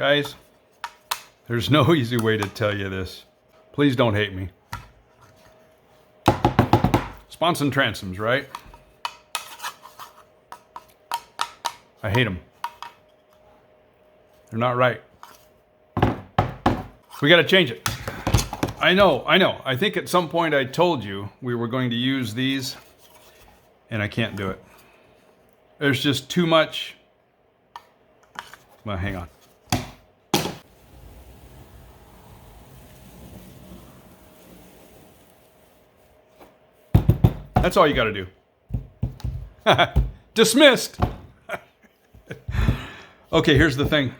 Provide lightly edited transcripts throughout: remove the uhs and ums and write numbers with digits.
Guys, there's no easy way to tell you this. Please don't hate me. Sponson transoms, right? I hate them. They're not right. We got to change it. I know. I think at some point I told you we were going to use these, and I can't do it. There's just too much. Well, hang on. That's all you got to do. Dismissed. Okay, here's the thing.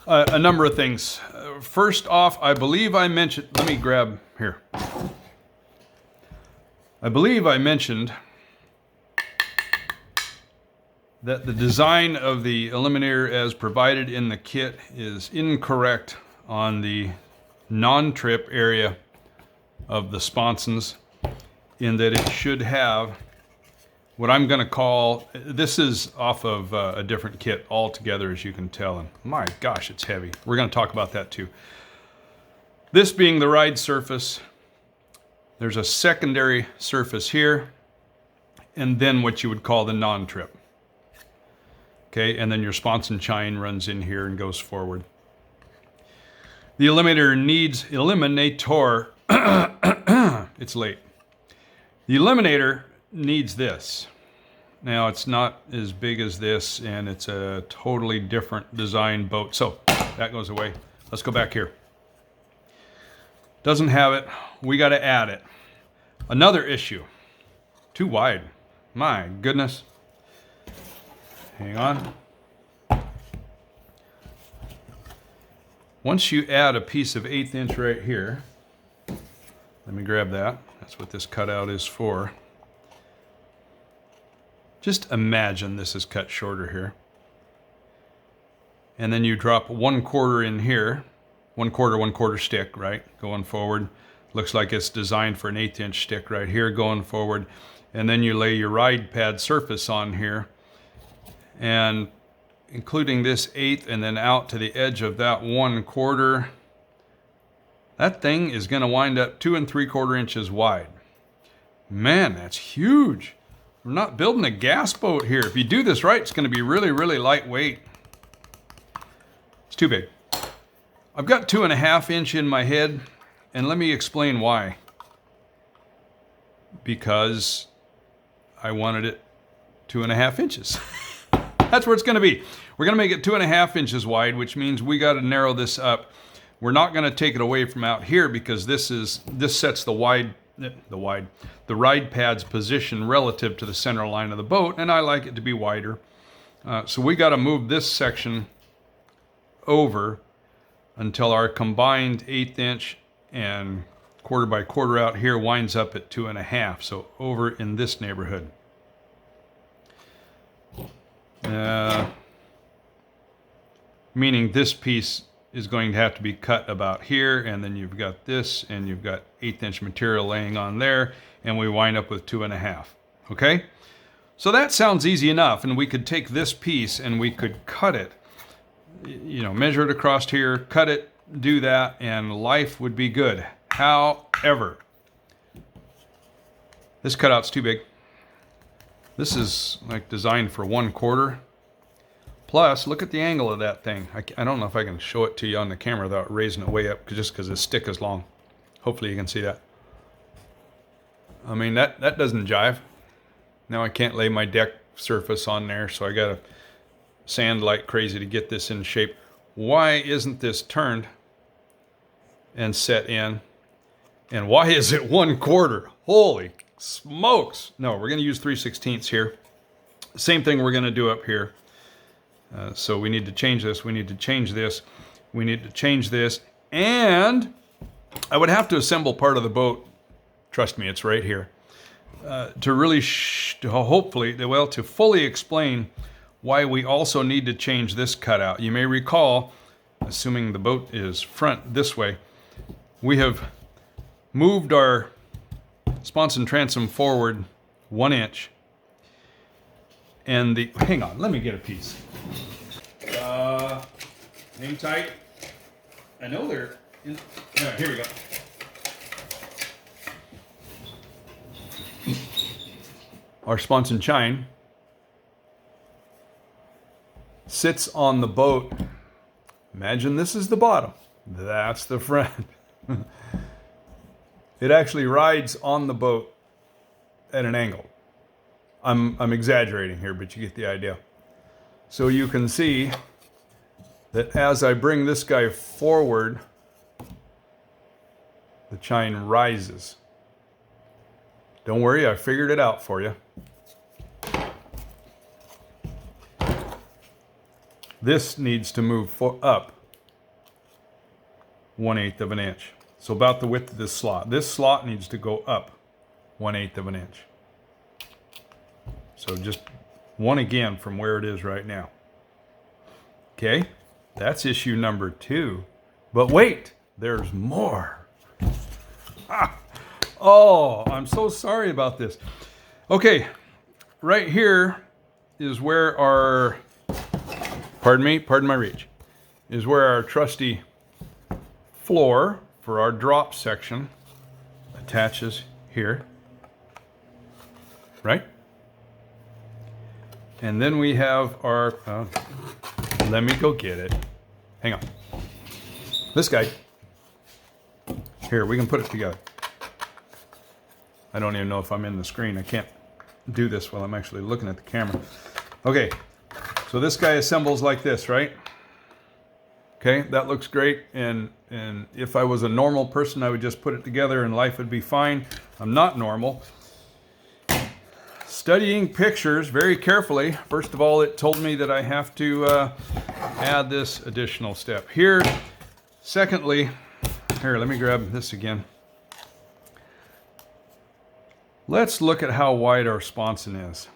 A number of things. First off, I believe I mentioned, let me grab here. I believe I mentioned that the design of the eliminator as provided in the kit is incorrect on the non-trip area of the sponsons, in that it should have what I'm going to call, this is off of a different kit altogether, as you can tell, and my gosh, it's heavy. We're going to talk about that too. This being the ride surface, there's a secondary surface here, and then what you would call the non-trip. Okay, and then your sponson chine runs in here and goes forward. The eliminator needs, eliminator, it's late. The eliminator needs this. Now it's not as big as this, and it's a totally different design boat. So that goes away. Let's go back here. Doesn't have it. We got to add it. Another issue. Too wide. My goodness. Hang on. Once you add a piece of 1/8 inch right here, let me grab that. That's what this cutout is for. Just imagine this is cut shorter here. And then you drop 1/4 in here. 1/4 stick, right? Going forward. Looks like it's designed for an 1/8 inch stick right here going forward. And then you lay your ride pad surface on here. And including this 1/8 and then out to the edge of that 1/4. That thing is going to wind up 2 3/4 inches wide. Man, that's huge. We're not building a gas boat here. If you do this right, it's going to be really, really lightweight. It's too big. I've got 2.5 inch in my head, and let me explain why. Because I wanted it 2.5 inches. That's where it's going to be. We're going to make it 2.5 inches wide, which means we got to narrow this up. We're not going to take it away from out here because this sets the ride pad's position relative to the center line of the boat, and I like it to be wider. So we got to move this section over until our combined 1/8 inch and 1/4 by 1/4 out here winds up at 2.5. So over in this neighborhood. Meaning this piece is going to have to be cut about here, and then you've got this, and you've got 1/8 inch material laying on there, and we wind up with 2.5. Okay? So that sounds easy enough, and we could take this piece and we could cut it, you know, measure it across here, cut it, do that, and life would be good. However, this cutout's too big. This is like designed for 1/4. Plus, look at the angle of that thing. I don't know if I can show it to you on the camera without raising it way up, just because the stick is long. Hopefully you can see that. I mean, that doesn't jive. Now I can't lay my deck surface on there, so I got to sand like crazy to get this in shape. Why isn't this turned and set in? And why is it 1/4? Holy smokes. No, we're going to use 3/16 here. Same thing we're going to do up here. So we need to change this, we need to change this, we need to change this, and I would have to assemble part of the boat, trust me, it's right here, to really, to fully explain why we also need to change this cutout. You may recall, assuming the boat is front this way, we have moved our sponson transom forward 1 inch. And hang on, let me get a piece. hang tight. I know they're in. Yeah, here we go. Our sponson chine sits on the boat. Imagine this is the bottom. That's the front. It actually rides on the boat at an angle. I'm exaggerating here, but you get the idea. So you can see that as I bring this guy forward, the chine rises. Don't worry, I figured it out for you. This needs to move up 1/8 of an inch. So about the width of this slot. This slot needs to go up 1/8 of an inch. So just one again from where it is right now. Okay, that's issue number 2. But wait, there's more. Oh, I'm so sorry about this. Okay, right here is where our, pardon my reach, is where our trusty floor for our drop section attaches here, right? And then we have our, let me go get it. Hang on. This guy. Here, we can put it together. I don't even know if I'm in the screen. I can't do this while I'm actually looking at the camera. Okay, so this guy assembles like this, right? Okay, that looks great. And if I was a normal person, I would just put it together and life would be fine. I'm not normal. Studying pictures very carefully, first of all, it told me that I have to add this additional step here. Secondly, here, let me grab this again. Let's look at how wide our sponson is.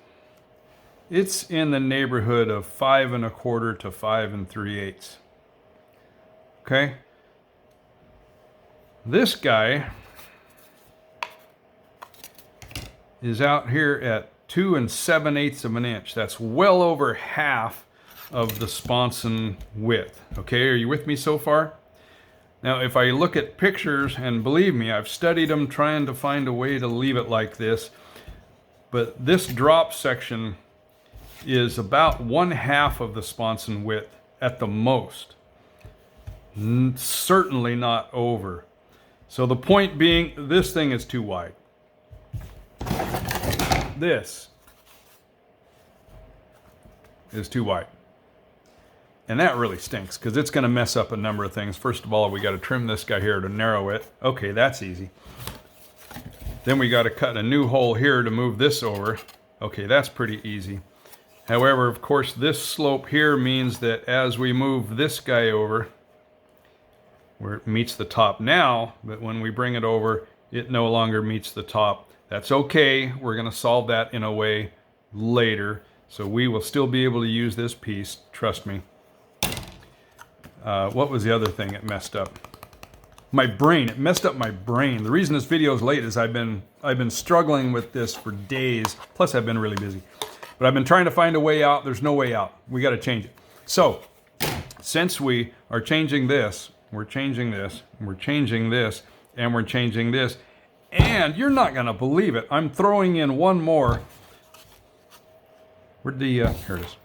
It's in the neighborhood of 5 1/4 to 5 3/8. Okay? This guy is out here at 2 7/8 of an inch. That's well over half of the sponson width. Okay, are you with me so far? Now, if I look at pictures, and believe me, I've studied them trying to find a way to leave it like this, but this drop section is about 1/2 of the sponson width at the most. Certainly not over. So the point being, this thing is too wide. This is too wide. And that really stinks because it's going to mess up a number of things. First of all, we got to trim this guy here to narrow it. Okay, that's easy. Then we got to cut a new hole here to move this over. Okay, that's pretty easy. However, of course, this slope here means that as we move this guy over, where it meets the top now, but when we bring it over, it no longer meets the top. That's okay. We're going to solve that in a way later. So we will still be able to use this piece. Trust me. What was the other thing it messed up? My brain. It messed up my brain. The reason this video is late is I've been struggling with this for days. Plus, I've been really busy. But I've been trying to find a way out. There's no way out. We got to change it. So, since we are changing this, we're changing this, we're changing this, and we're changing this, and you're not going to believe it. I'm throwing in one more. Where'd the, here it is.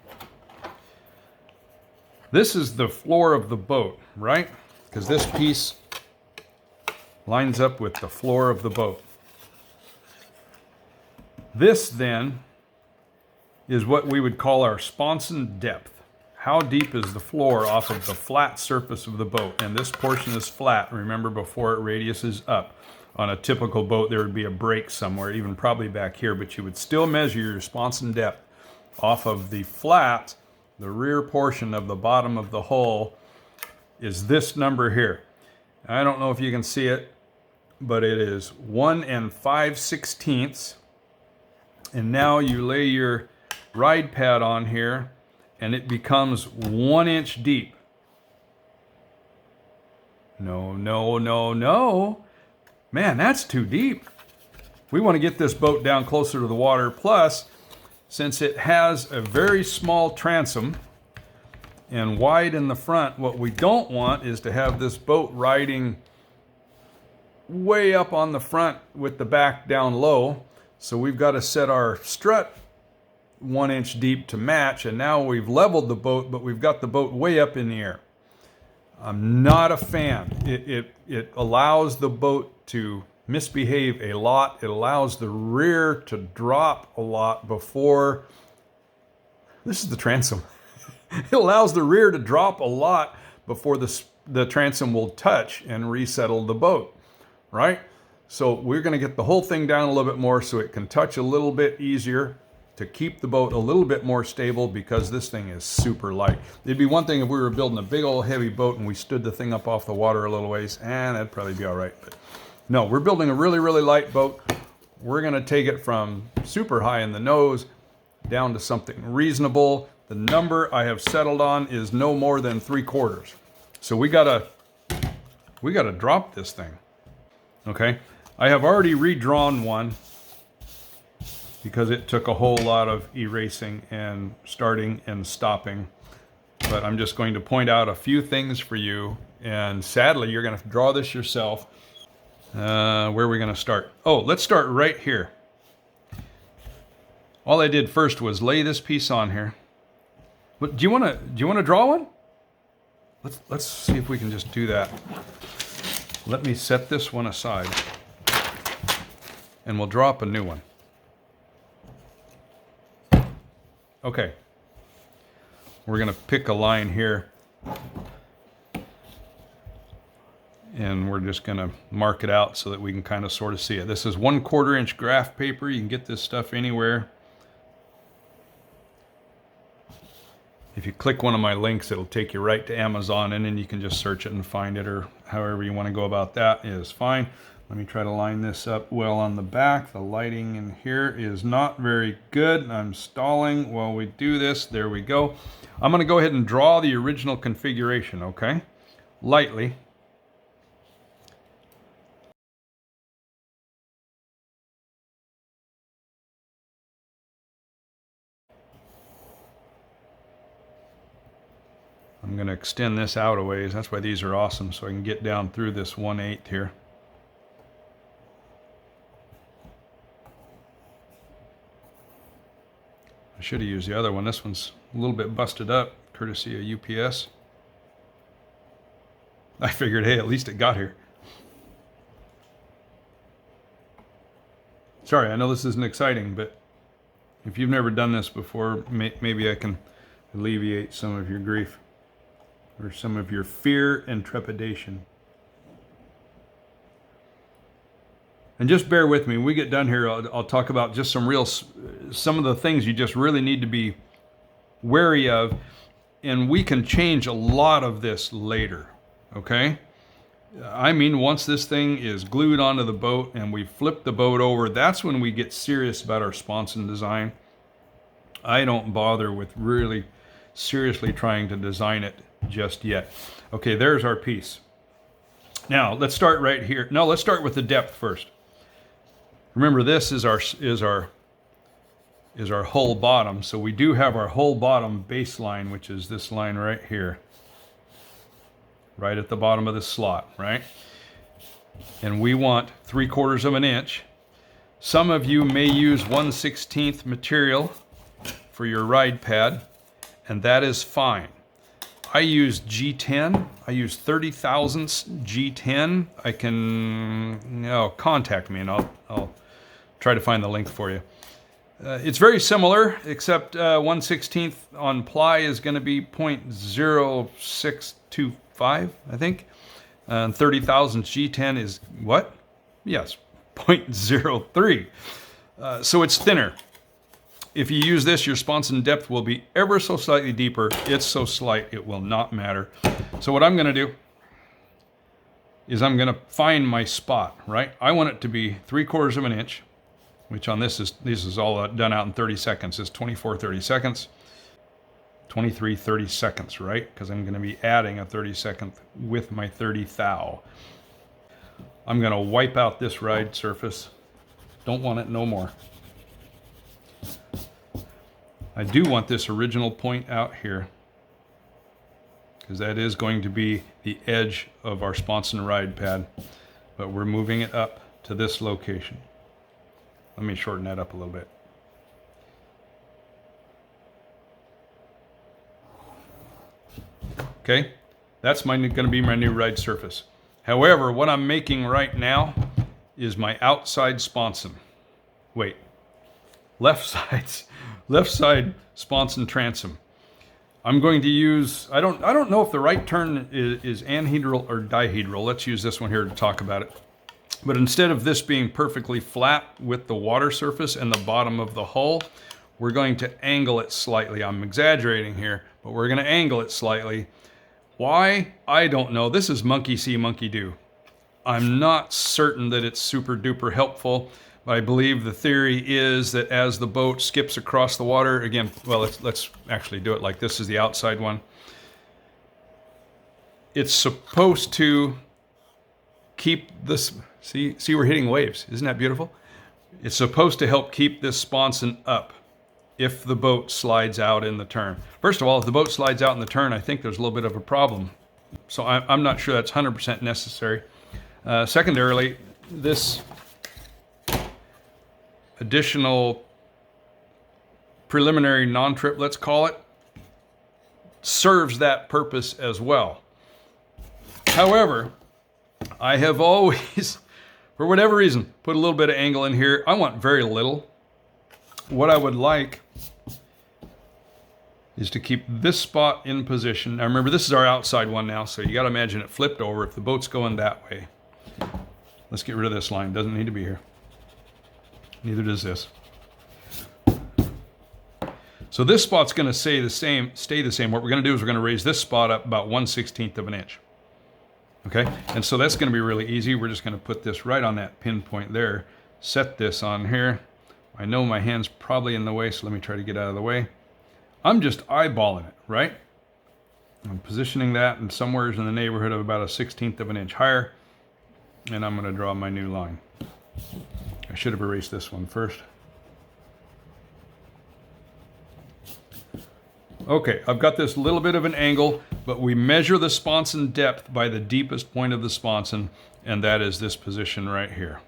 This is the floor of the boat, right? Because this piece lines up with the floor of the boat. This, then, is what we would call our sponson depth. How deep is the floor off of the flat surface of the boat? And this portion is flat, remember, before it radiuses up. On a typical boat, there would be a break somewhere, even probably back here, but you would still measure your sponson depth off of the flat. The rear portion of the bottom of the hull is this number here. I don't know if you can see it, but it is 1 5/16. And now you lay your ride pad on here, and it becomes 1 inch deep. No, no, no, no. Man, that's too deep. We want to get this boat down closer to the water. Plus, since it has a very small transom, and wide in the front. What we don't want is to have this boat riding way up on the front with the back down low. So we've got to set our strut 1 inch deep to match, and now we've leveled the boat, but we've got the boat way up in the air. I'm not a fan. It allows the boat to misbehave a lot. It allows the rear to drop a lot before, this is the transom. It allows the rear to drop a lot before the transom will touch and resettle the boat, right? So we're going to get the whole thing down a little bit more so it can touch a little bit easier to keep the boat a little bit more stable, because this thing is super light. It'd be one thing if we were building a big old heavy boat and we stood the thing up off the water a little ways, and that'd probably be all right. But no, we're building a really, really light boat. We're going to take it from super high in the nose down to something reasonable. The number I have settled on is no more than 3/4. So we gotta drop this thing. Okay, I have already redrawn one because it took a whole lot of erasing and starting and stopping. But I'm just going to point out a few things for you, and sadly you're going to draw this yourself. Where are we going to start? Oh, let's start right here. All I did first was lay this piece on here. But do you want to draw one? Let's see if we can just do that. Let me set this one aside, and we'll draw up a new one. Okay, we're going to pick a line here, and we're just going to mark it out so that we can kind of sort of see it. This is 1/4 inch graph paper. You can get this stuff anywhere. If you click one of my links, it'll take you right to Amazon, and then you can just search it and find it, or however you want to go about that is fine. Let me try to line this up well on the back. The lighting in here is not very good. I'm stalling while we do this. There we go. I'm going to go ahead and draw the original configuration, okay? Lightly. I'm going to extend this out a ways. That's why these are awesome, so I can get down through this 1/8 here. I should have used the other one. This one's a little bit busted up, courtesy of UPS. I figured, hey, at least it got here. Sorry, I know this isn't exciting, but if you've never done this before, maybe I can alleviate some of your grief or some of your fear and trepidation. And just bear with me. When we get done here, I'll talk about just some of the things you just really need to be wary of, and we can change a lot of this later, okay? I mean, once this thing is glued onto the boat and we flip the boat over, that's when we get serious about our sponson design. I don't bother with really seriously trying to design it just yet. Okay, there's our piece. Now, let's start right here. No, let's start with the depth first. Remember, this is our hull bottom. So we do have our hull bottom baseline, which is this line right here, right at the bottom of the slot, right? And we want 3/4 of an inch. Some of you may use 1/16 material for your ride pad, and that is fine. I use G10. I use 30 thousandths G10. I can contact me, and I'll try to find the link for you. It's very similar, except 1/16 on ply is going to be 0.0625, I think. And 30 thousandths G10 is what? Yes, 0.03. So it's thinner. If you use this, your sponson depth will be ever so slightly deeper. It's so slight, it will not matter. So what I'm going to do is I'm going to find my spot, right? I want it to be 3/4 of an inch, which on this is all done out in 30 seconds. It's 24 30 seconds, 23 30 seconds, right? Because I'm going to be adding a 32nd with my 30 thou. I'm going to wipe out this ride surface. Don't want it no more. I do want this original point out here. because that is going to be the edge of our sponson ride pad, but we're moving it up to this location. Let me shorten that up a little bit. Okay, that's going to be my new ride surface. However, what I'm making right now is my outside sponson. Wait, left side sponson transom. I'm going to use, I don't know if the right term is anhedral or dihedral. Let's use this one here to talk about it. But instead of this being perfectly flat with the water surface and the bottom of the hull, we're going to angle it slightly. I'm exaggerating here, but we're going to angle it slightly. Why? I don't know. This is monkey see, monkey do. I'm not certain that it's super duper helpful, but I believe the theory is that as the boat skips across the water, again, well, let's actually do it like this is the outside one. It's supposed to keep this, see we're hitting waves. Isn't that beautiful? It's supposed to help keep this sponson up if the boat slides out in the turn. First of all, if the boat slides out in the turn, I think there's a little bit of a problem. So I'm not sure that's 100% necessary. Secondarily, this additional preliminary non-trip, let's call it, serves that purpose as well. However, I have always, for whatever reason, put a little bit of angle in here. I want very little. What I would like is to keep this spot in position. Now remember, this is our outside one now, so you got to imagine it flipped over if the boat's going that way. Let's get rid of this line. Doesn't need to be here. Neither does this. So this spot's going to stay the same. What we're going to do is we're going to raise this spot up about 1/16 of an inch. Okay, and so that's going to be really easy. We're just going to put this right on that pinpoint there. Set this on here. I know my hand's probably in the way, so let me try to get out of the way. I'm just eyeballing it, right? I'm positioning that in somewhere in the neighborhood of about 1/16 of an inch higher, and I'm going to draw my new line. I should have erased this one first. Okay, I've got this little bit of an angle, but we measure the sponson depth by the deepest point of the sponson, and that is this position right here.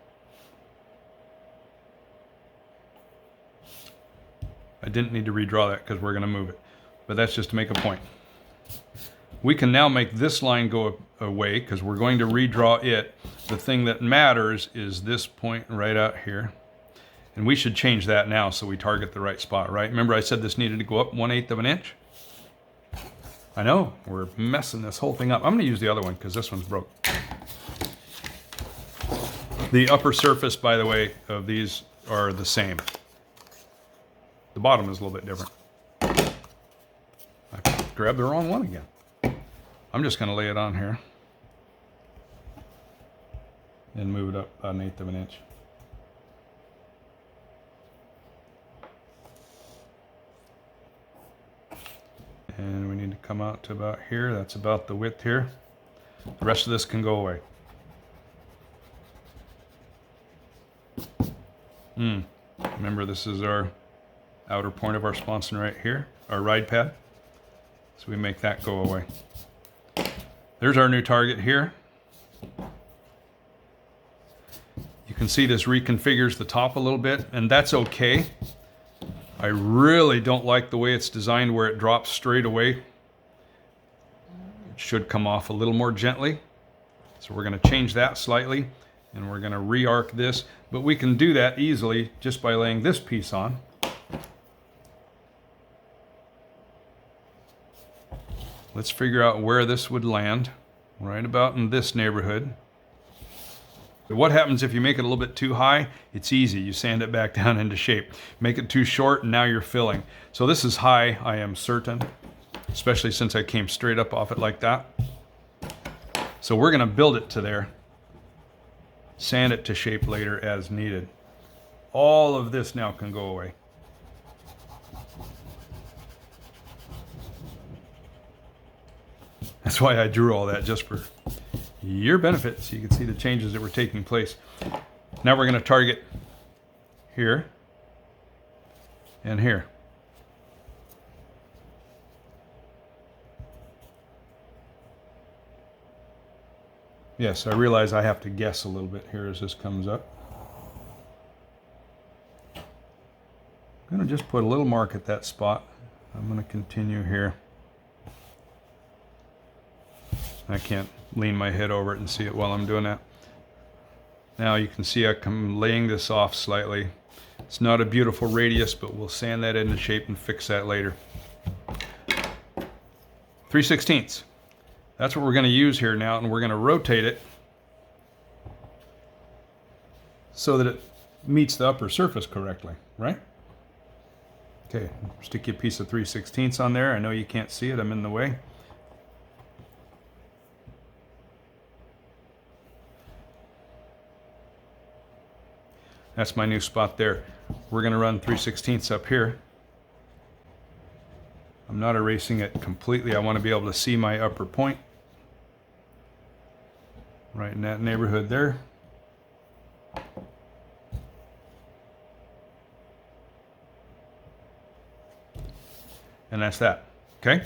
I didn't need to redraw that because we're going to move it, but that's just to make a point. We can now make this line go away because we're going to redraw it. The thing that matters is this point right out here. And we should change that now so we target the right spot, right? Remember I said this needed to go up 1/8 of an inch? I know, we're messing this whole thing up. I'm going to use the other one because this one's broke. The upper surface, by the way, of these are the same. The bottom is a little bit different. I grabbed the wrong one again. I'm just going to lay it on here and move it up about 1/8 of an inch. And we need to come out to about here. That's about the width here. The rest of this can go away. Remember, this is our outer point of our sponson right here, our ride pad. So we make that go away. There's our new target here. You can see this reconfigures the top a little bit, and that's okay. I really don't like the way it's designed where it drops straight away. It should come off a little more gently. So we're going to change that slightly, and we're going to re-arc this. But we can do that easily just by laying this piece on. Let's figure out where this would land. Right about in this neighborhood. What happens if you make it a little bit too high? It's easy. You sand it back down into shape. Make it too short, and now you're filling. So this is high, I am certain, especially since I came straight up off it like that. So we're going to build it to there. Sand it to shape later as needed. All of this now can go away. That's why I drew all that, just for your benefit, so you can see the changes that were taking place. Now we're going to target here and here. Yes, I realize I have to guess a little bit here as this comes up. I'm going to just put a little mark at that spot. I'm going to continue here. I can't lean my head over it and see it while I'm doing that. Now you can see I'm laying this off slightly. It's not a beautiful radius, but we'll sand that into shape and fix that later. 3/16. That's what we're going to use here now, and we're going to rotate it so that it meets the upper surface correctly, right? Okay, stick you a piece of 3/16 on there. I know you can't see it, I'm in the way. That's my new spot there. We're going to run 3/16 up here. I'm not erasing it completely. I want to be able to see my upper point. Right in that neighborhood there. And that's that. Okay?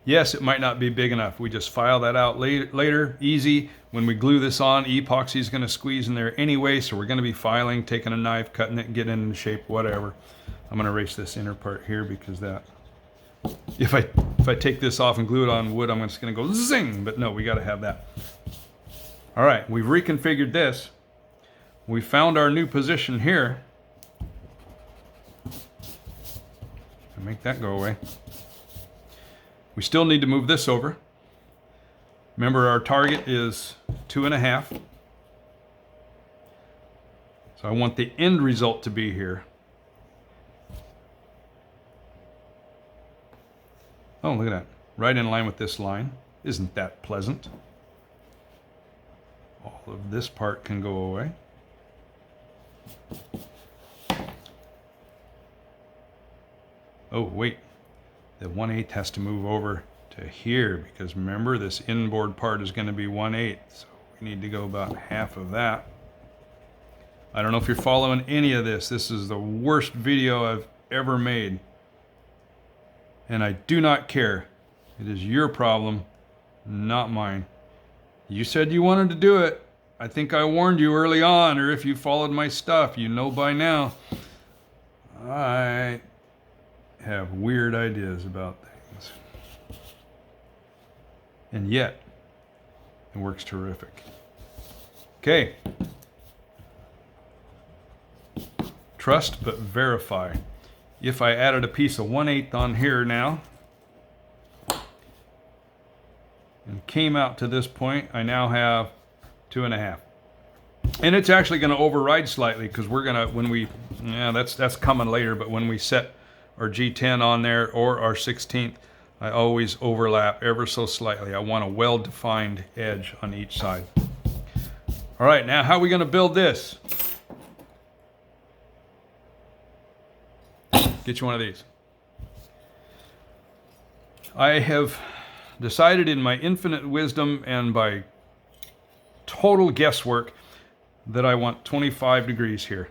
Yes, it might not be big enough. We just file that out later. Easy. When we glue this on, epoxy is going to squeeze in there anyway, so we're going to be filing, taking a knife, cutting it, getting it into shape, whatever. I'm going to erase this inner part here because that... If I take this off and glue it on wood, I'm just going to go zing, but no, we got to have that. All right, we've reconfigured this. We found our new position here. Make that go away. We still need to move this over. Remember, our target is 2.5. So I want the end result to be here. Oh, look at that. Right in line with this line. Isn't that pleasant? All of this part can go away. Oh, wait. The 1/8 has to move over to here because remember, this inboard part is going to be 1/8. So we need to go about half of that. I don't know if you're following any of this. This is the worst video I've ever made. And I do not care. It is your problem, not mine. You said you wanted to do it. I think I warned you early on, or if you followed my stuff, you know by now. I have weird ideas about things. And yet, it works terrific. Okay. Trust but verify. If I added a piece of 1/8 on here now, and came out to this point, I now have 2.5. And it's actually going to override slightly because we're going to, that's coming later, but when we set our G10 on there or our 16th, I always overlap ever so slightly. I want a well-defined edge on each side. All right, now how are we going to build this? Get you one of these. I have decided in my infinite wisdom and by total guesswork that I want 25 degrees here.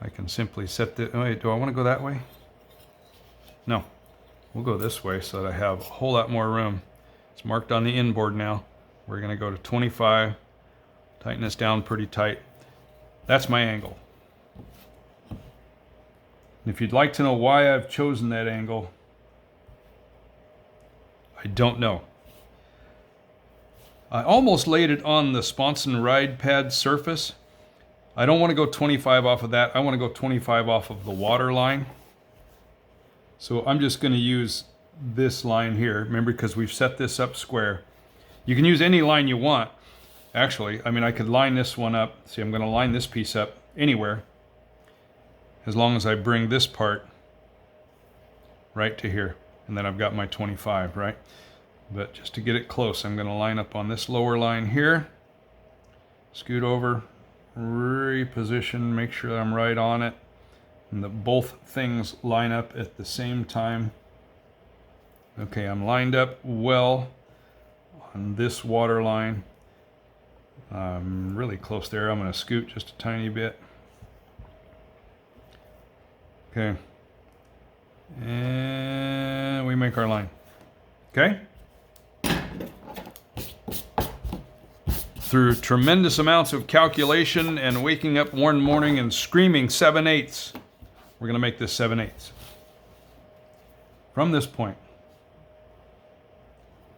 I can simply set the, wait, do I want to go that way? No, we'll go this way so that I have a whole lot more room. It's marked on the inboard now. We're going to go to 25, tighten this down pretty tight. That's my angle. If you'd like to know why I've chosen that angle, I don't know. I almost laid it on the sponson ride pad surface. I don't want to go 25 off of that. I want to go 25 off of the water line. So I'm just going to use this line here. Remember, because we've set this up square. You can use any line you want. Actually, I mean, I could line this one up. See, I'm going to line this piece up anywhere, as long as I bring this part right to here. And then I've got my 25, right? But just to get it close, I'm going to line up on this lower line here. Scoot over, reposition, make sure I'm right on it. And that both things line up at the same time. Okay, I'm lined up well on this water line. I'm really close there. I'm going to scoot just a tiny bit. Okay. And we make our line. Okay? through tremendous amounts of calculation and waking up one morning and screaming 7/8. We're going to make this 7/8. From this point,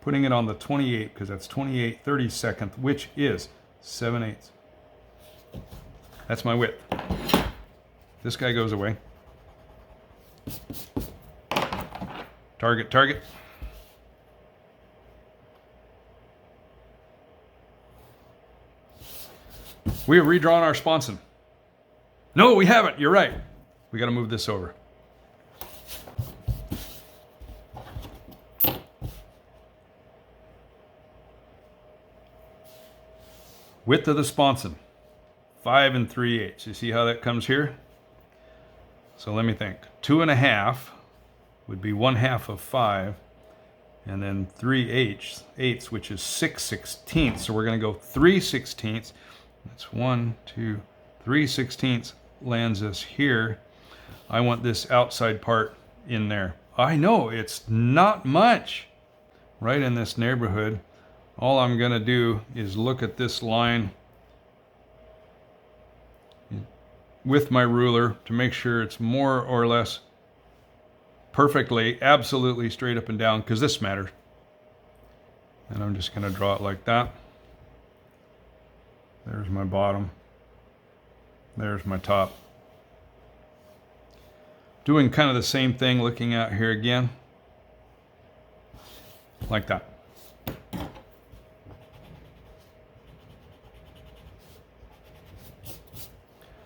putting it on the 28, because that's 28/32, which is 7/8. That's my width. This guy goes away. Target, target. We have redrawn our sponson. No, we haven't. You're right. We got to move this over. Width of the sponson, 5 3/8. You see how that comes here? So let me think. 2.5 would be 1/2 of 5, and then 3/8, which is 6/16. So we're going to go 3/16. That's 1, 2, 3/16 lands us here. I want this outside part in there. I know it's not much, right in this neighborhood. All I'm going to do is look at this line with my ruler to make sure it's more or less perfectly, absolutely straight up and down, because this matters. And I'm just going to draw it like that. There's my bottom. There's my top. Doing kind of the same thing, looking out here again. Like that.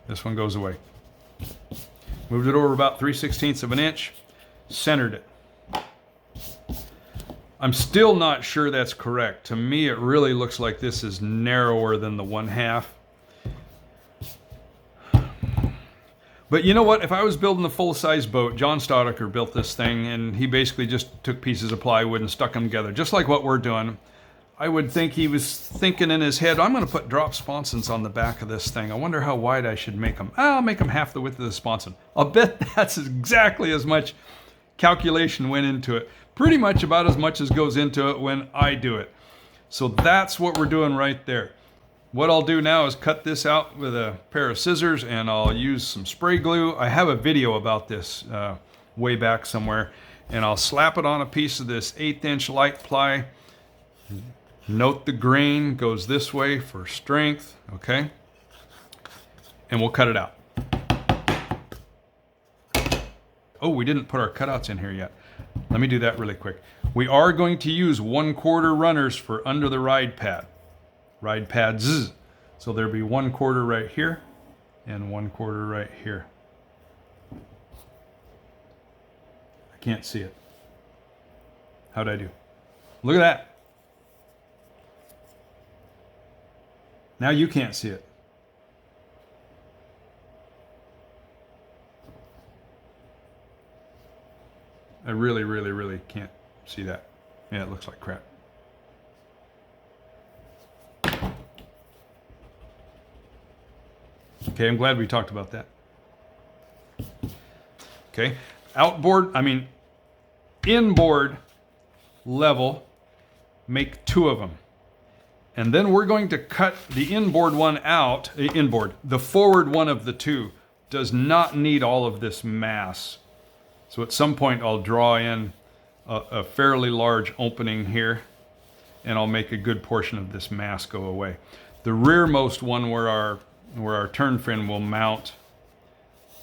This one goes away. Moved it over about 3/16 of an inch. Centered it. I'm still not sure that's correct. To me, it really looks like this is narrower than the 1/2. But you know what? If I was building a full-size boat, John Staudacher built this thing, and he basically just took pieces of plywood and stuck them together, just like what we're doing. I would think he was thinking in his head, I'm going to put drop sponsons on the back of this thing. I wonder how wide I should make them. I'll make them half the width of the sponson. I'll bet that's exactly as much calculation went into it. Pretty much about as much as goes into it when I do it. So that's what we're doing right there. What I'll do now is cut this out with a pair of scissors, and I'll use some spray glue. I have a video about this way back somewhere, and I'll slap it on a piece of this 1/8" light ply. Note the grain goes this way for strength, okay? And we'll cut it out. Oh, we didn't put our cutouts in here yet. Let me do that really quick. We are going to use 1/4 runners for under the ride pad. Ride pads. So there'll be 1/4 right here and 1/4 right here. I can't see it. How'd I do? Look at that. Now you can't see it. I really, really, really can't see that. Yeah, it looks like crap. Okay, I'm glad we talked about that. Okay, inboard level, make 2 of them. And then we're going to cut the inboard one out, the forward one of the 2 does not need all of this mass. So at some point I'll draw in a fairly large opening here, and I'll make a good portion of this mass go away. The rearmost one where our turn fin will mount,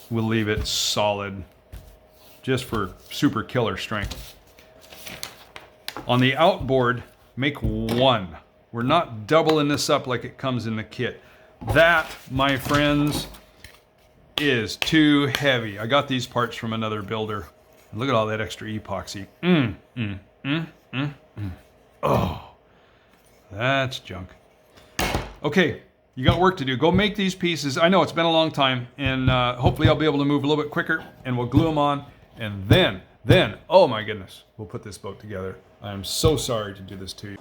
we'll leave it solid just for super killer strength. On the outboard, make 1. We're not doubling this up like it comes in the kit. That, my friends, is too heavy. I got these parts from another builder. Look at all that extra epoxy. Oh, that's junk. Okay, you got work to do. Go make these pieces. I know it's been a long time, and hopefully I'll be able to move a little bit quicker, and we'll glue them on, and then, oh my goodness, we'll put this boat together. I'm so sorry to do this to you.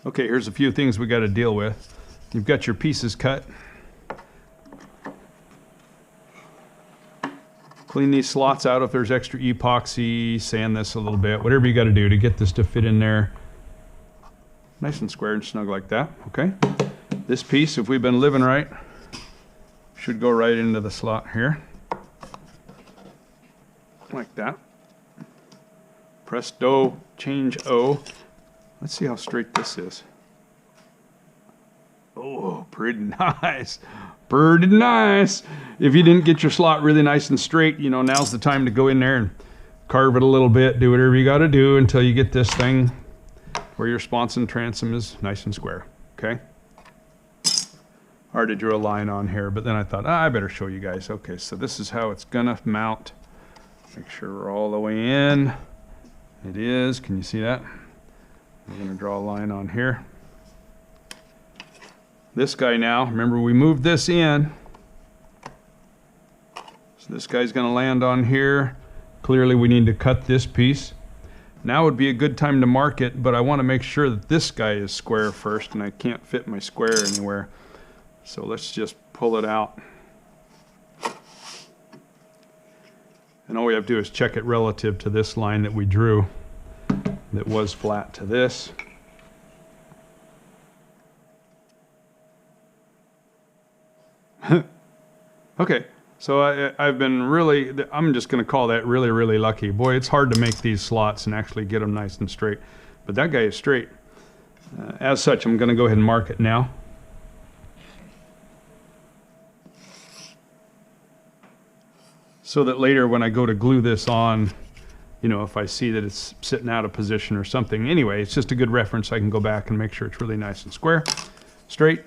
Okay, here's a few things we got to deal with. You've got your pieces cut. Clean these slots out if there's extra epoxy, sand this a little bit, whatever you got to do to get this to fit in there. Nice and square and snug like that, okay? This piece, if we've been living right, should go right into the slot here. Like that. Presto, change O. Let's see how straight this is. Oh, pretty nice. Pretty nice. If you didn't get your slot really nice and straight, you know, now's the time to go in there and carve it a little bit, do whatever you got to do until you get this thing where your sponson transom is nice and square, okay? Already drew a line on here, but then I thought, I better show you guys. Okay, so this is how it's gonna mount. Make sure we're all the way in. It is, can you see that? We're gonna draw a line on here. This guy now, remember we moved this in. So this guy's gonna land on here. Clearly we need to cut this piece. Now would be a good time to mark it, but I wanna make sure that this guy is square first, and I can't fit my square anywhere. So let's just pull it out. And all we have to do is check it relative to this line that we drew that was flat to this. Okay, so I've been really, I'm just going to call that really, really lucky. Boy, it's hard to make these slots and actually get them nice and straight. But that guy is straight. As such, I'm going to go ahead and mark it now. So that later when I go to glue this on, you know, if I see that it's sitting out of position or something. Anyway, it's just a good reference. I can go back and make sure it's really nice and square, straight,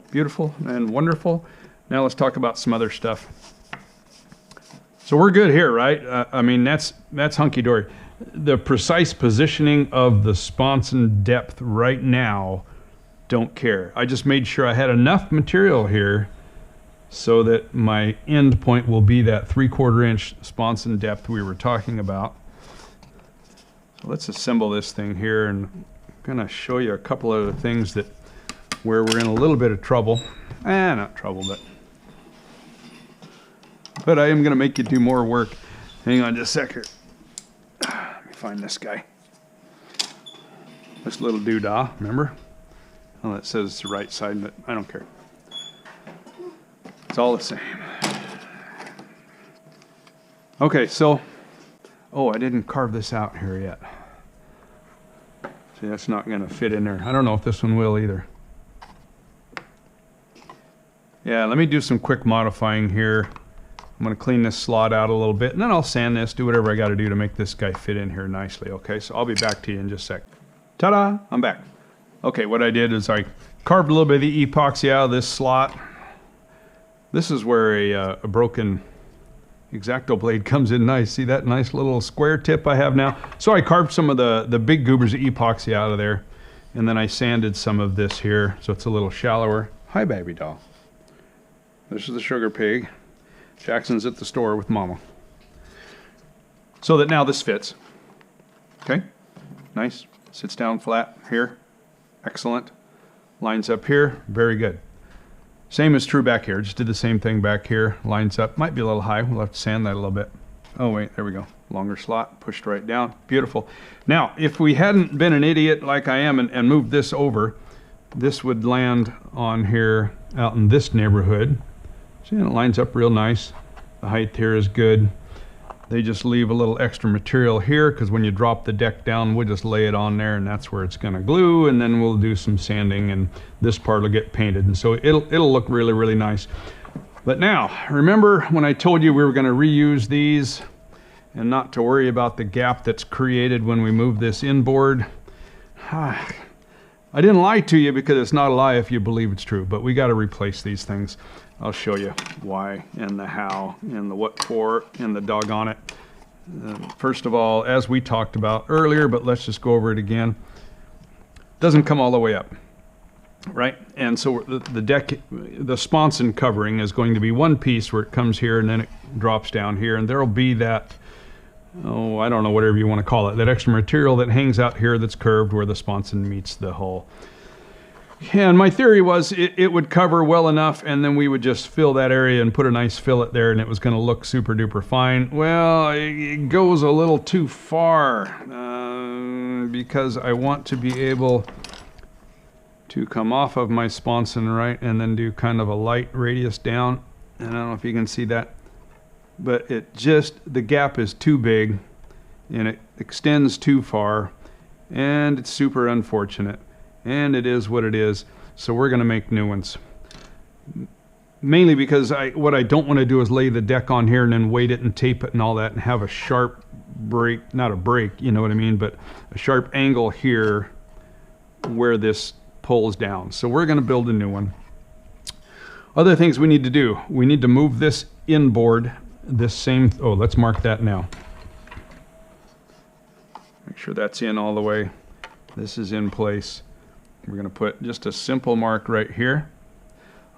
beautiful, and wonderful. Now let's talk about some other stuff. So we're good here, right? I mean, that's hunky-dory. The precise positioning of the sponson depth right now, don't care. I just made sure I had enough material here so that my end point will be that 3/4 inch sponson depth we were talking about. So let's assemble this thing here, and I'm gonna show you a couple of the things that where we're in a little bit of trouble. Not trouble, but I am gonna make you do more work. Hang on just a second. Let me find this guy. This little doodah, remember? Well, it says it's the right side, but I don't care. It's all the same. Okay, so, oh, I didn't carve this out here yet. See, that's not gonna fit in there. I don't know if this one will either. Yeah, let me do some quick modifying here. I'm gonna clean this slot out a little bit, and then I'll sand this, do whatever I gotta do to make this guy fit in here nicely, okay? So I'll be back to you in just a sec. Ta-da, I'm back. Okay, what I did is I carved a little bit of the epoxy out of this slot. This is where a broken X-Acto blade comes in nice. See that nice little square tip I have now? So I carved some of the big goobers of epoxy out of there, and then I sanded some of this here so it's a little shallower. Hi, baby doll. This is the sugar pig. Jackson's at the store with Mama. So that now this fits. Okay, nice. Sits down flat here. Excellent. Lines up here. Very good. Same is true back here. Just did the same thing back here. Lines up. Might be a little high. We'll have to sand that a little bit. Oh, wait. There we go. Longer slot. Pushed right down. Beautiful. Now, if we hadn't been an idiot like I am and moved this over, this would land on here out in this neighborhood. See, it lines up real nice. The height here is good. They just leave a little extra material here because when you drop the deck down, we'll just lay it on there, and that's where it's going to glue, and then we'll do some sanding, and this part will get painted, and so it'll look really, really nice. But now, remember when I told you we were going to reuse these and not to worry about the gap that's created when we move this inboard? I didn't lie to you because it's not a lie if you believe it's true, but we got to replace these things. I'll show you why and the how and the what for and the doggone it. First of all, as we talked about earlier, but let's just go over it again. Doesn't come all the way up, right? And so the deck, the sponson covering is going to be one piece where it comes here and then it drops down here, and there'll be that, oh, I don't know, whatever you want to call it, that extra material that hangs out here that's curved where the sponson meets the hull. Yeah, and my theory was it would cover well enough, and then we would just fill that area and put a nice fillet there, and it was going to look super duper fine. Well, it goes a little too far because I want to be able to come off of my sponson, right, and then do kind of a light radius down. And I don't know if you can see that, but the gap is too big, and it extends too far, and it's super unfortunate. And it is what it is, so we're going to make new ones. Mainly because what I don't want to do is lay the deck on here and then weight it and tape it and all that and have a sharp break, not a break, you know what I mean, but a sharp angle here where this pulls down. So we're going to build a new one. Other things we need to do. We need to move this inboard, this same, oh, let's mark that now. Make sure that's in all the way. This is in place. We're going to put just a simple mark right here.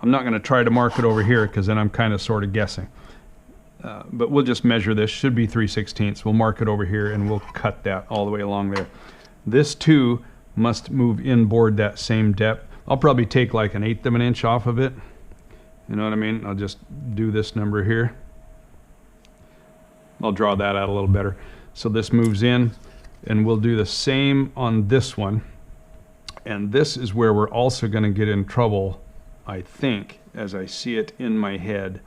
I'm not going to try to mark it over here because then I'm kind of sort of guessing. But we'll just measure this. Should be 3/16. We'll mark it over here and we'll cut that all the way along there. This too must move inboard that same depth. I'll probably take like 1/8 of an inch off of it. You know what I mean? I'll just do this number here. I'll draw that out a little better. So this moves in, and we'll do the same on this one. And this is where we're also going to get in trouble, I think, as I see it in my head.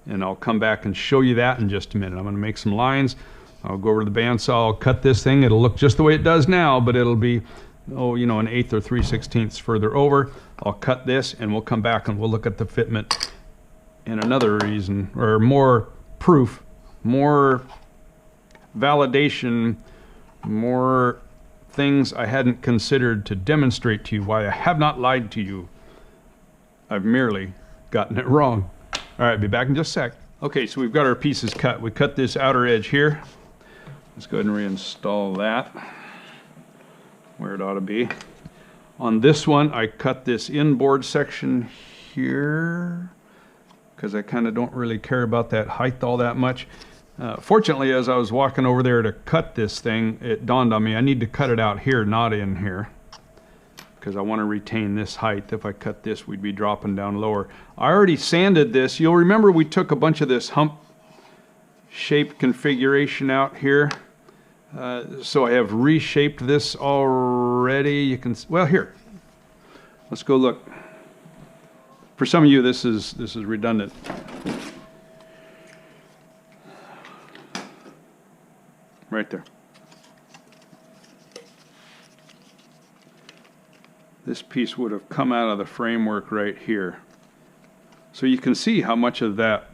And I'll come back and show you that in just a minute. I'm going to make some lines. I'll go over to the bandsaw. I'll cut this thing. It'll look just the way it does now, but it'll be, oh, you know, 1/8 or 3/16 further over. I'll cut this, and we'll come back and we'll look at the fitment. And another reason, or more proof, more validation, more things I hadn't considered to demonstrate to you why I have not lied to you. I've merely gotten it wrong. All right, be back in just a sec. Okay, so we've got our pieces cut. We cut this outer edge here. Let's go ahead and reinstall that where it ought to be. On this one, I cut this inboard section here because I kind of don't really care about that height all that much. Fortunately, as I was walking over there to cut this thing, it dawned on me I need to cut it out here, not in here, because I want to retain this height. If I cut this, we'd be dropping down lower. I already sanded this. You'll remember we took a bunch of this hump shape configuration out here. So I have reshaped this already. You can, well, here, let's go look. For some of you, this is redundant. Right there. This piece would have come out of the framework right here. So you can see how much of that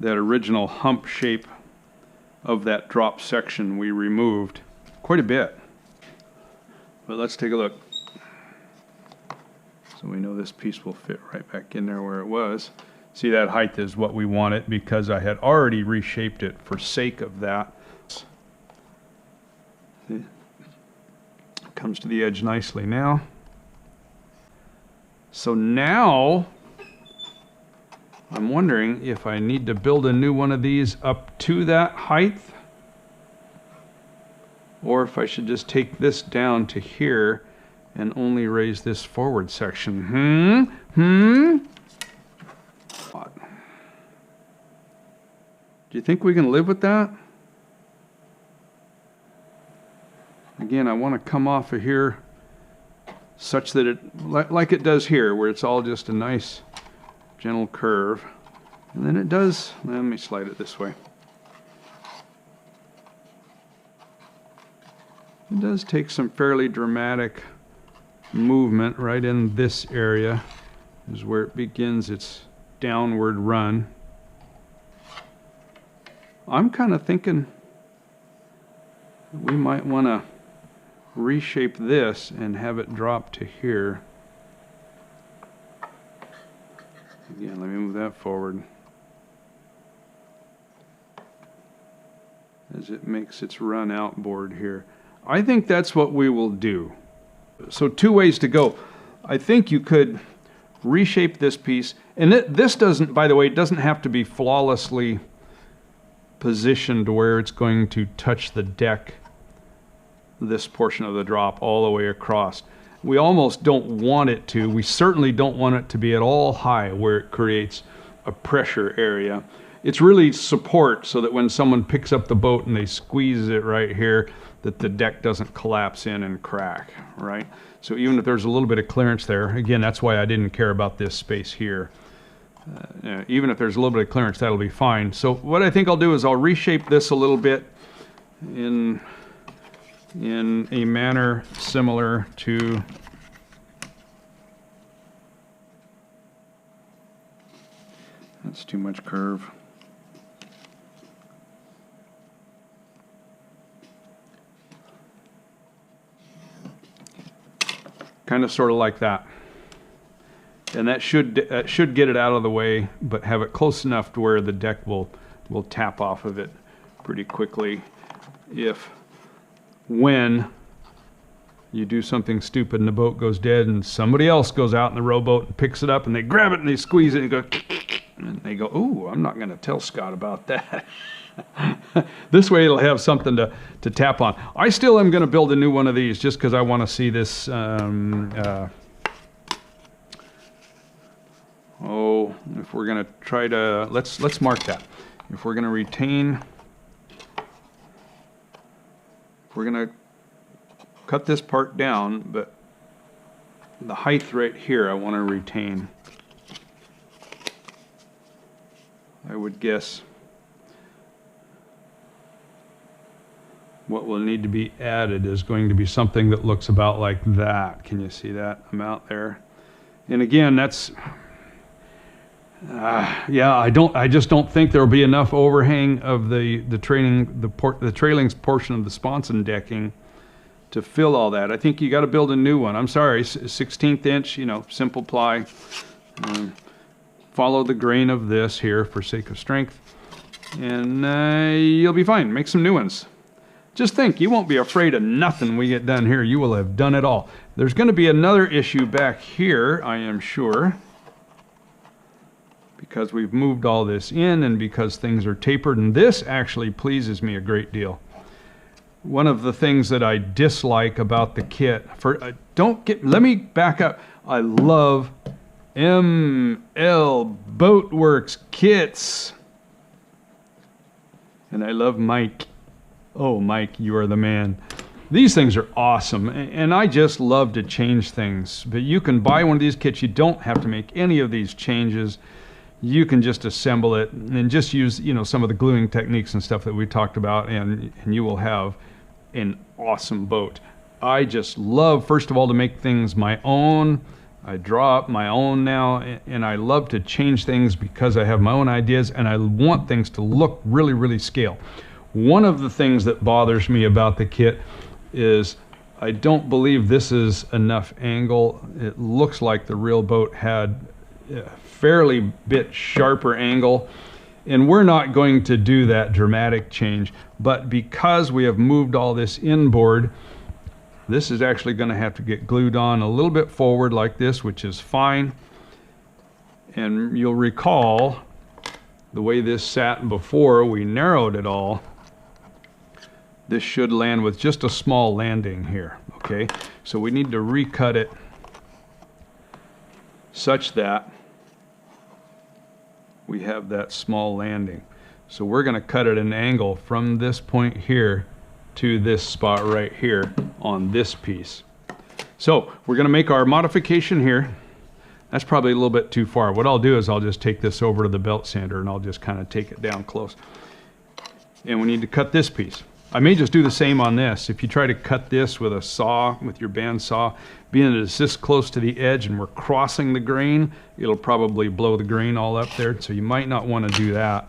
original hump shape of that drop section we removed. Quite a bit. But let's take a look. So we know this piece will fit right back in there where it was. See, that height is what we wanted because I had already reshaped it for sake of that. See? Comes to the edge nicely now. So now I'm wondering if I need to build a new one of these up to that height, or if I should just take this down to here and only raise this forward section. Do you think we can live with that? Again, I want to come off of here such that it, like it does here, where it's all just a nice gentle curve. And then it does, let me slide it this way. It does take some fairly dramatic movement right in this area is where it begins its downward run. I'm kind of thinking we might want to reshape this and have it drop to here. Again, let me move that forward as it makes its run outboard here. I think that's what we will do. So two ways to go. I think you could reshape this piece, and this doesn't, by the way, it doesn't have to be flawlessly positioned where it's going to touch the deck, this portion of the drop all the way across. We almost don't want it to. We certainly don't want it to be at all high where it creates a pressure area. It's really support so that when someone picks up the boat and they squeeze it right here, that the deck doesn't collapse in and crack, right? So even if there's a little bit of clearance there, again, that's why I didn't care about this space here. Even if there's a little bit of clearance, that'll be fine. So what I think I'll do is I'll reshape this a little bit in a manner similar to that's too much curve. Kind of sort of like that. And that should get it out of the way, but have it close enough to where the deck will tap off of it pretty quickly when you do something stupid and the boat goes dead and somebody else goes out in the rowboat and picks it up and they grab it and they squeeze it and go, and they go, ooh, I'm not going to tell Scott about that. This way it'll have something to tap on. I still am going to build a new one of these just because I want to see this. If we're going to try to, let's mark that. If we're going to retain, if we're going to cut this part down, but the height right here I want to retain. I would guess what will need to be added is going to be something that looks about like that. Can you see that amount there? And again, that's yeah, I just don't think there'll be enough overhang of the trailings portion of the sponson decking to fill all that. I think you got to build a new one. I'm sorry, 16th inch, you know, simple ply. Follow the grain of this here for sake of strength, and you'll be fine. Make some new ones. Just think, you won't be afraid of nothing we get done here. You will have done it all. There's going to be another issue back here, I am sure, because we've moved all this in and because things are tapered, and this actually pleases me a great deal. One of the things that I dislike about the kit, let me back up. I love ML Boatworks kits. And I love Mike. Oh, Mike, you are the man. These things are awesome, and I just love to change things. But you can buy one of these kits. You don't have to make any of these changes. You can just assemble it and just use, you know, some of the gluing techniques and stuff that we talked about, and you will have an awesome boat. I just love, first of all, to make things my own. I draw up my own now, and I love to change things because I have my own ideas, and I want things to look really, really scale. One of the things that bothers me about the kit is I don't believe this is enough angle. It looks like the real boat had a fairly bit sharper angle, and we're not going to do that dramatic change, but because we have moved all this inboard, this is actually going to have to get glued on a little bit forward like this, which is fine. And you'll recall the way this sat before we narrowed it all. This should land with just a small landing here, okay? So we need to recut it such that we have that small landing. So we're going to cut at an angle from this point here to this spot right here on this piece. So we're going to make our modification here. That's probably a little bit too far. What I'll do is I'll just take this over to the belt sander and I'll just kind of take it down close. And we need to cut this piece. I may just do the same on this. If you try to cut this with a saw, with your band saw, being that it's this close to the edge and we're crossing the grain, it'll probably blow the grain all up there, so you might not want to do that.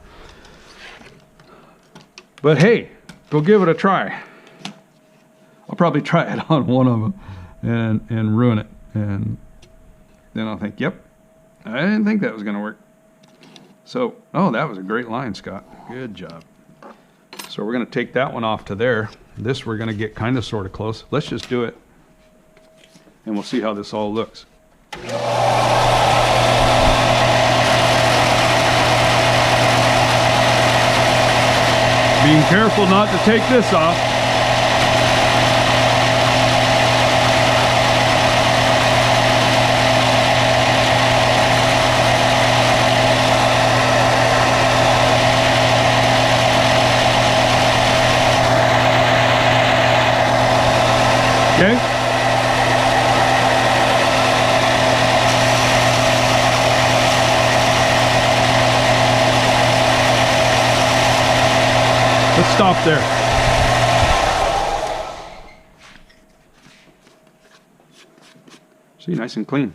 But hey, go give it a try. I'll probably try it on one of them and ruin it. And then I'll think, yep, I didn't think that was going to work. So, oh, that was a great line, Scott. Good job. So we're going to take that one off to there. This we're going to get kind of sort of close. Let's just do it. And we'll see how this all looks. Being careful not to take this off. Okay. Let's stop there. See, nice and clean.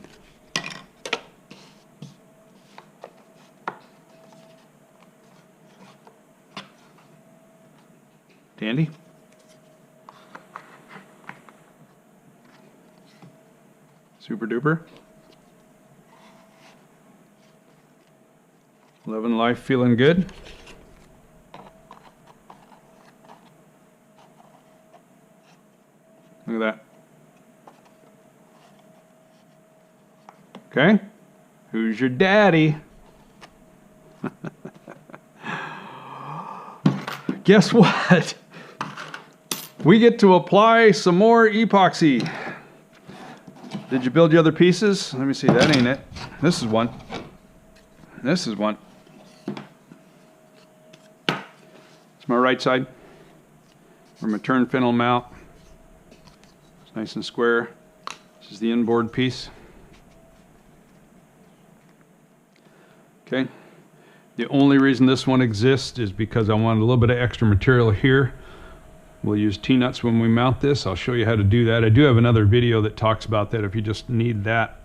Dandy. Super duper. Living life, feeling good. Look at that. Okay. Who's your daddy? Guess what? We get to apply some more epoxy. Did you build the other pieces? Let me see, that ain't it. This is one. This is one. It's my right side, where my turn fin will mount. It's nice and square. This is the inboard piece. Okay. The only reason this one exists is because I wanted a little bit of extra material here. We'll use T-nuts when we mount this. I'll show you how to do that. I do have another video that talks about that if you just need that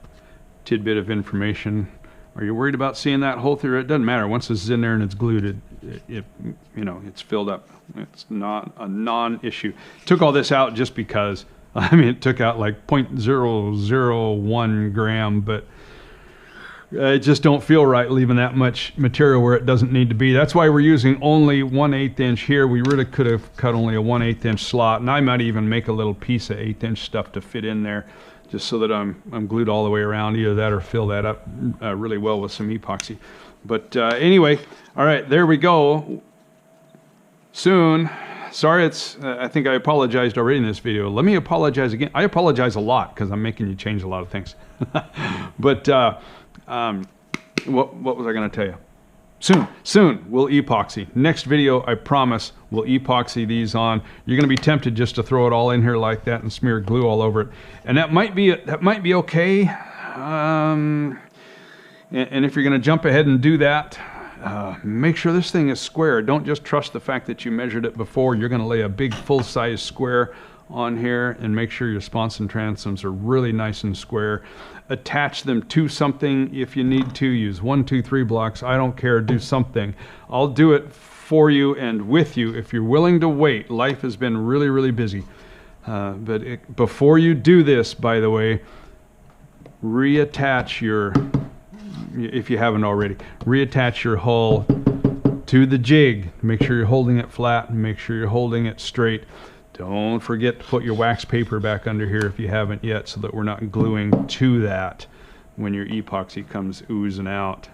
tidbit of information. Are you worried about seeing that hole through? It doesn't matter. Once this is in there and it's glued, you know, it's filled up. It's not a non-issue. Took all this out just because, I mean, it took out like 0.001 gram, but it just don't feel right leaving that much material where it doesn't need to be. That's why we're using only 1/8 inch here. We really could have cut only a 1/8 inch slot, and I might even make a little piece of 1/8 inch stuff to fit in there, just so that I'm glued all the way around. Either that or fill that up really well with some epoxy. But anyway, all right, there we go. Soon. Sorry, I think I apologized already in this video. Let me apologize again. I apologize a lot because I'm making you change a lot of things. But what was I going to tell you? Soon we'll epoxy. Next video, I promise, we'll epoxy these on. You're going to be tempted just to throw it all in here like that and smear glue all over it, and that might be okay. And if you're going to jump ahead and do that, make sure this thing is square. Don't just trust the fact that you measured it before. You're going to lay a big full-size square on here and make sure your sponson transoms are really nice and square. Attach them to something if you need to. Use 1, 2, 3 blocks. I don't care. Do something. I'll do it for you and with you if you're willing to wait. Life has been really, really busy. Before you do this, by the way, reattach your, if you haven't already, reattach your hull to the jig. Make sure you're holding it flat and make sure you're holding it straight. Don't forget to put your wax paper back under here if you haven't yet, so that we're not gluing to that when your epoxy comes oozing out.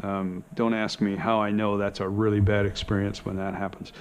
Don't ask me how I know. That's a really bad experience when that happens.